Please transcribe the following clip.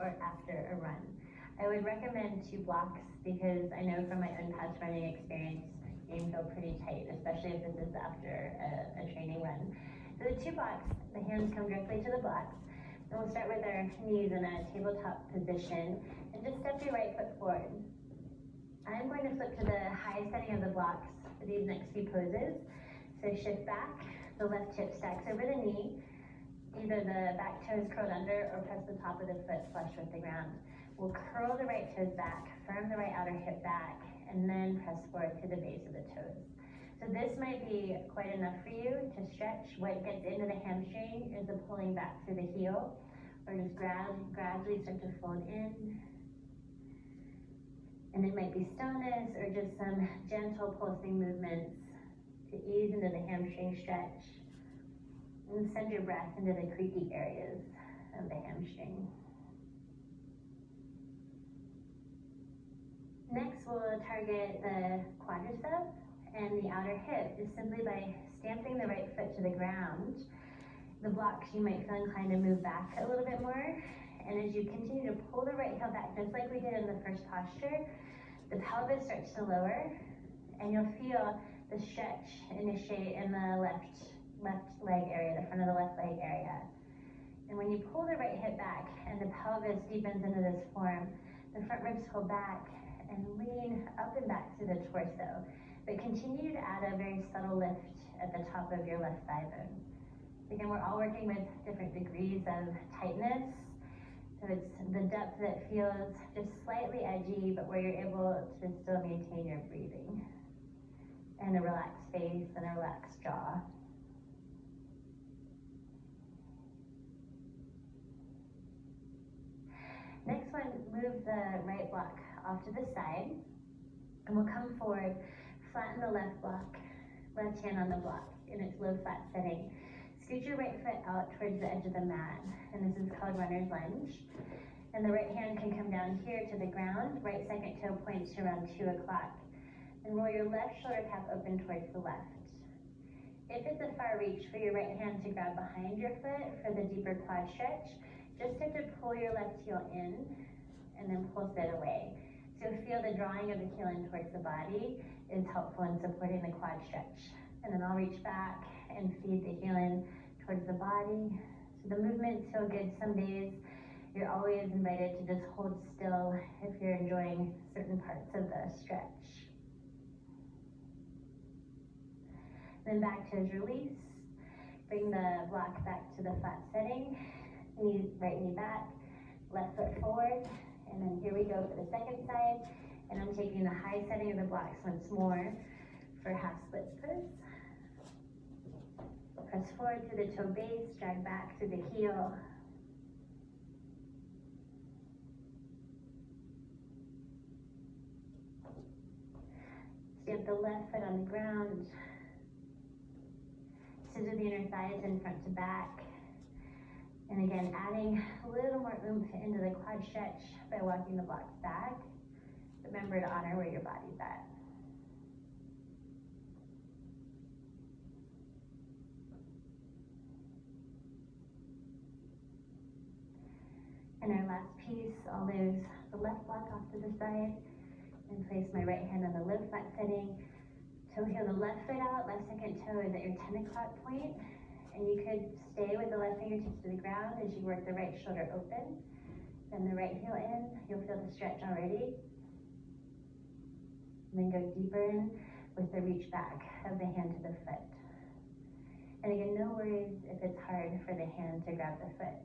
or after a run. I would recommend 2 blocks because I know from my own past running experience, you can feel pretty tight, especially if this is after a training run. So the 2 blocks, the hands come directly to the blocks. And we'll start with our knees in a tabletop position and just step your right foot forward. I'm going to flip to the high setting of the blocks for these next few poses. So shift back, the left hip stacks over the knee, either the back toe is curled under or press the top of the foot flush with the ground. We'll curl the right toes back, firm the right outer hip back, and then press forward to the base of the toes. So this might be quite enough for you to stretch. What gets into the hamstring is the pulling back through the heel, or just gradually start to fold in. And it might be stillness or just some gentle pulsing movements to ease into the hamstring stretch. And send your breath into the creaky areas of the hamstring. Next, we'll target the quadricep and the outer hip just simply by stamping the right foot to the ground. The blocks, you might feel inclined to move back a little bit more. And as you continue to pull the right heel back, just like we did in the first posture, the pelvis starts to lower, and you'll feel the stretch initiate in the left leg area, the front of the left leg area. And when you pull the right hip back and the pelvis deepens into this form, the front ribs pull back and lean up and back through the torso. But continue to add a very subtle lift at the top of your left thigh bone. Again, we're all working with different degrees of tightness. So it's the depth that feels just slightly edgy, but where you're able to still maintain your breathing. And a relaxed face and a relaxed jaw. Next one, move the right block off to the side, and we'll come forward, flatten the left block, left hand on the block in its low flat setting. Scoot your right foot out towards the edge of the mat, and this is called runner's lunge. And the right hand can come down here to the ground, right second toe points to around 2 o'clock. And roll your left shoulder cap open towards the left. If it's a far reach for your right hand to grab behind your foot for the deeper quad stretch, just start to pull your left heel in and then pulse it away. So feel the drawing of the heel in towards the body is helpful in supporting the quad stretch. And then I'll reach back and feed the heel in towards the body. So the movements feel good some days. You're always invited to just hold still if you're enjoying certain parts of the stretch. Then back toes release. Bring the block back to the flat setting. Right knee back, left foot forward, and then here we go for the second side. And I'm taking the high setting of the blocks once more for half splits pose. Press forward to the toe base, drag back to the heel. Stamp the left foot on the ground. Scissor the inner thighs in front to back. And again, adding a little more oomph into the quad stretch by walking the blocks back. Remember to honor where your body's at. And our last piece, I'll move the left block off to the side and place my right hand on the low flat setting. Toe heel the left foot out, left second toe is at your 10 o'clock point. And you could stay with the left fingertips to the ground as you work the right shoulder open. Then the right heel in, you'll feel the stretch already. And then go deeper in with the reach back of the hand to the foot. And again, no worries if it's hard for the hand to grab the foot.